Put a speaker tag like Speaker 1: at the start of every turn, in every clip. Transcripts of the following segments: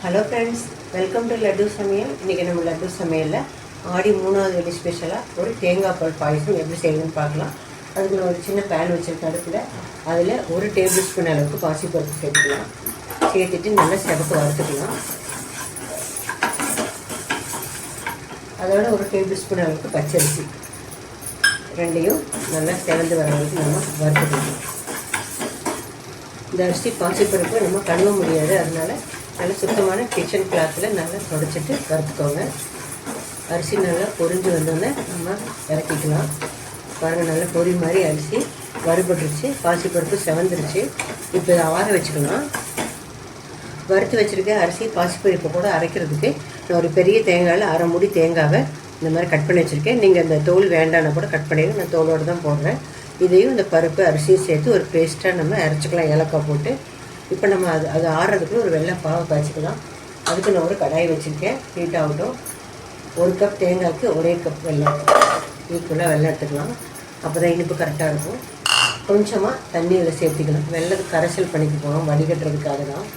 Speaker 1: Hello friends, welcome to laddu சமையல். இன்றைக்கி நம்ம லட்டு சமையலில் ஆடி 3வது வெள்ளி ஸ்பெஷலாக ஒரு தேங்காய் பால் பாயசம் எப்படி செய்யணும்னு பார்க்கலாம். அதுக்கு நான் ஒரு சின்ன பேன் வச்சுருக்க அடுப்பில் அதில் 1 டேபிள் ஸ்பூன் அளவுக்கு பாசிப்பருப்பு சேர்த்துக்கலாம். சேர்த்துட்டு நல்லா சிவப்பு வறுத்துக்கலாம். அதோட 1 டேபிள் ஸ்பூன் அளவுக்கு பச்சரிசி ரெண்டையும் நல்லா சிவந்து வர வரைக்கும் நம்ம வறுத்துக்கலாம். இந்த அரிசி பாசிப்பருப்பு நம்ம கழுவ முடியாது, அதனால் நல்ல சுத்தமான கிச்சன் கிளாத்தில் நல்லா துடைச்சிட்டு வறுத்துக்கோங்க. அரிசி நல்லா பொரிஞ்சு வந்தோடனே நம்ம இறக்கிக்கலாம். பாருங்கள், நல்லா பொரி மாதிரி அரிசி வறுபட்டுருச்சு, பாசிப்பருப்பு செவந்துருச்சு. இப்போ இதை ஆற வச்சுக்கலாம். வறுத்து வச்சுருக்க அரிசி பாசிப்பருப்பு கூட அரைக்கிறதுக்கு நான் ஒரு பெரிய தேங்காயில் 1/2 மூடி தேங்காவை இந்த மாதிரி கட் பண்ணி வச்சுருக்கேன். நீங்கள் இந்த தோல் வேண்டான்னா கூட கட் பண்ணிடுங்க, நான் தோலோடு தான் போடுறேன். இதையும் இந்த பருப்பு அரிசியும் சேர்த்து ஒரு பேஸ்ட்டாக நம்ம அரைச்சிக்கலாம், ஏலக்காய் போட்டு. இப்போ நம்ம அது ஆறுறதுக்குள்ள ஒரு வெள்ளை பாவை காய்ச்சிக்கலாம். அதுக்கு நான் ஒரு கடாய் வச்சுருக்கேன், ஹீட் ஆகட்டும். 1 கப் தேங்காய்க்கு 1 கப் வெல்லம், ஈக்குவலாக வெள்ளம் எடுத்துக்கலாம். அப்போ தான் இனிப்பு கரெக்டாக இருக்கும். கொஞ்சமாக தண்ணி இதில் சேர்த்துக்கலாம். வெள்ளம் கரைசல் பண்ணிக்க போகிறோம், வடிகட்டுறதுக்காக தான்.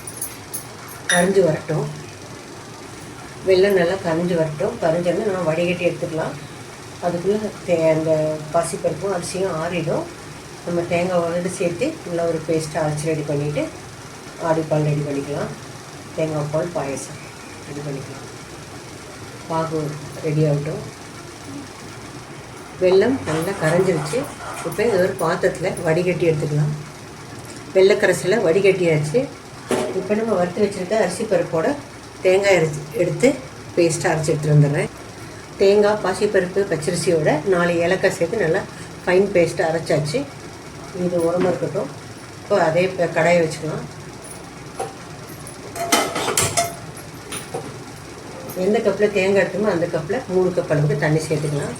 Speaker 1: கரைஞ்சி வரட்டும், வெள்ளம் நல்லா கரைஞ்சி வரட்டும். கரைஞ்சோன்னு நம்ம வடிகட்டி எடுத்துக்கலாம். அதுக்குள்ளே அந்த பாசிப்பருப்பும் அரிசியும் ஆறிடும். நம்ம தேங்காய் வறுத்து சேர்த்து நல்லா ஒரு பேஸ்ட்டாக அரைச்சி ரெடி பண்ணிவிட்டு ஆடிப்பால் ரெடி பண்ணிக்கலாம். தேங்காய் பால் பாயசம் ரெடி பண்ணிக்கலாம். பாகு ரெடி ஆகட்டும். வெல்லம் நல்லா கரைஞ்சிருச்சு. இப்போ இது ஒரு பாத்திரத்தில் வடிகட்டி எடுத்துக்கலாம். வெள்ளைக்கரைசலை வடிகட்டியாச்சு. இப்போ நம்ம வறுத்து வச்சுருக்க அரிசி பருப்போட தேங்காய் எடுத்து பேஸ்ட்டாக அரைச்சி எடுத்துகிட்டு வந்துடுறேன். தேங்காய், பாசிப்பருப்பு, பச்சரிசியோட 4 ஏலக்காய் சேர்த்து நல்லா ஃபைன் பேஸ்ட்டாக அரைச்சாச்சு. இது உரமாக இருக்கட்டும். இப்போ அதே கடாயை வச்சுக்கலாம். எந்த கப்பில் தேங்காய் எடுத்துமோ அந்த கப்பில் 3 கப் அளவுக்கு தண்ணி சேர்த்துக்கலாம்.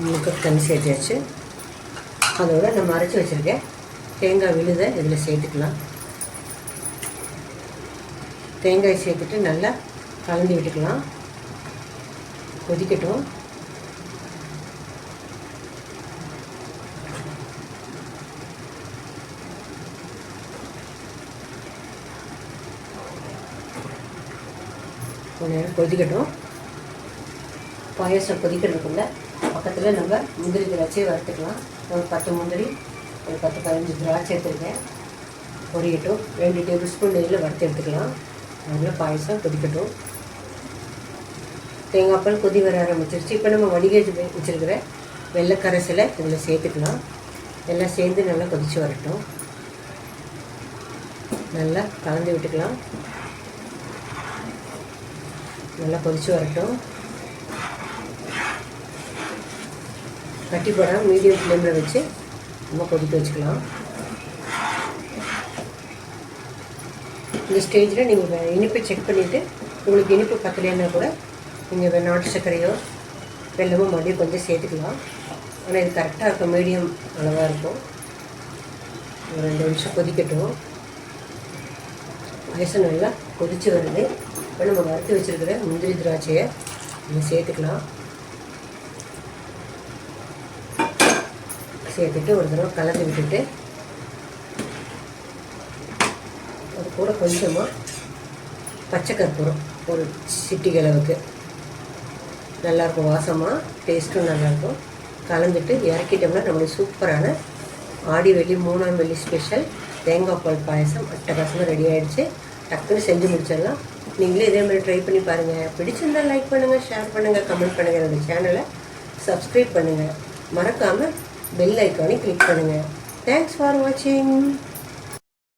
Speaker 1: மூணு கப் தண்ணி சேர்த்தாச்சு. அதோட நம்ம அரைச்சி வச்சுருக்கேன் தேங்காய் விழுதை இதில் சேர்த்துக்கலாம். தேங்காய் சேர்த்துட்டு நல்லா கலந்து விட்டுக்கலாம். கொதிக்கட்டும். கொஞ்ச நேரம் கொதிக்கட்டும். பாயசம் கொதிக்கிறதுக்குள்ள பக்கத்தில் நம்ம முந்திரி திராட்சையை வறுத்துக்கலாம். ஒரு 10 முந்திரி, ஒரு 10-15 திராட்சை எடுத்துருக்கேன். பொரியட்டும். 2 டேபிள் ஸ்பூன் நெய்யில் வறுத்து எடுத்துக்கலாம். அதில் பாயசம் கொதிக்கட்டும். தேங்காய் பால் கொதி வர ஆரம்பிச்சிருச்சு. இப்போ நம்ம வடிகட்டி வச்சுருக்கிற வெள்ளைக்கரைசலை இதில் சேர்த்துக்கலாம். எல்லாம் சேர்ந்து நல்லா கொதித்து வரட்டும். நல்லா கலந்து விட்டுக்கலாம். நல்லா கொதித்து வரட்டும். கட்டி போடாமல் மீடியம் ஃப்ளேமில் வச்சு நம்ம கொதிக்க வச்சுக்கலாம். இந்த ஸ்டேஜில் நீங்கள் இனிப்பை செக் பண்ணிவிட்டு உங்களுக்கு இனிப்பு பத்தலைன்னா கூட நீங்கள் நாட்டு சர்க்கரையோ வெல்லமோ மறுபடியும் கொஞ்சம் சேர்த்துக்கலாம். ஆனால் இது கரெக்டாக இருக்கும், மீடியம் அளவாக இருக்கும். ஒரு 2 நிமிஷம் கொதிக்கட்டும். பாயசம் நல்லா கொதித்து வருது. இப்போ நம்ம வறுத்து வச்சுருக்கிற முந்திரி திராட்சையை நம்ம சேர்த்துக்கலாம். சேர்த்துட்டு ஒரு தடவை கலந்து விட்டுட்டு அது கூட கொஞ்சமாக பச்சை கற்பூரம் ஒரு சிட்டிகை அளவுக்கு, நல்லாயிருக்கும். வாசமாக டேஸ்ட்டும் நல்லாயிருக்கும். கலந்துட்டு இறக்கிட்டோம்னா நம்மளுக்கு சூப்பரான ஆடி வெள்ளி 3ஆம் வெள்ளி ஸ்பெஷல் தேங்காய் பால் பாயசம் அட்டகாசமாக ரெடி ஆகிடுச்சு. டக்குன்னு செஞ்சு முடிச்சிடலாம். நீங்களே இதே மாதிரி ட்ரை பண்ணி பாருங்கள். பிடிச்சிருந்தால் லைக் பண்ணுங்கள், ஷேர் பண்ணுங்கள், கமெண்ட் பண்ணுங்கள். என்னோடய சேனலை சப்ஸ்கிரைப் பண்ணுங்கள். மறக்காமல் பெல் ஐக்கானை கிளிக் பண்ணுங்கள். தேங்க்ஸ் ஃபார் வாட்சிங்.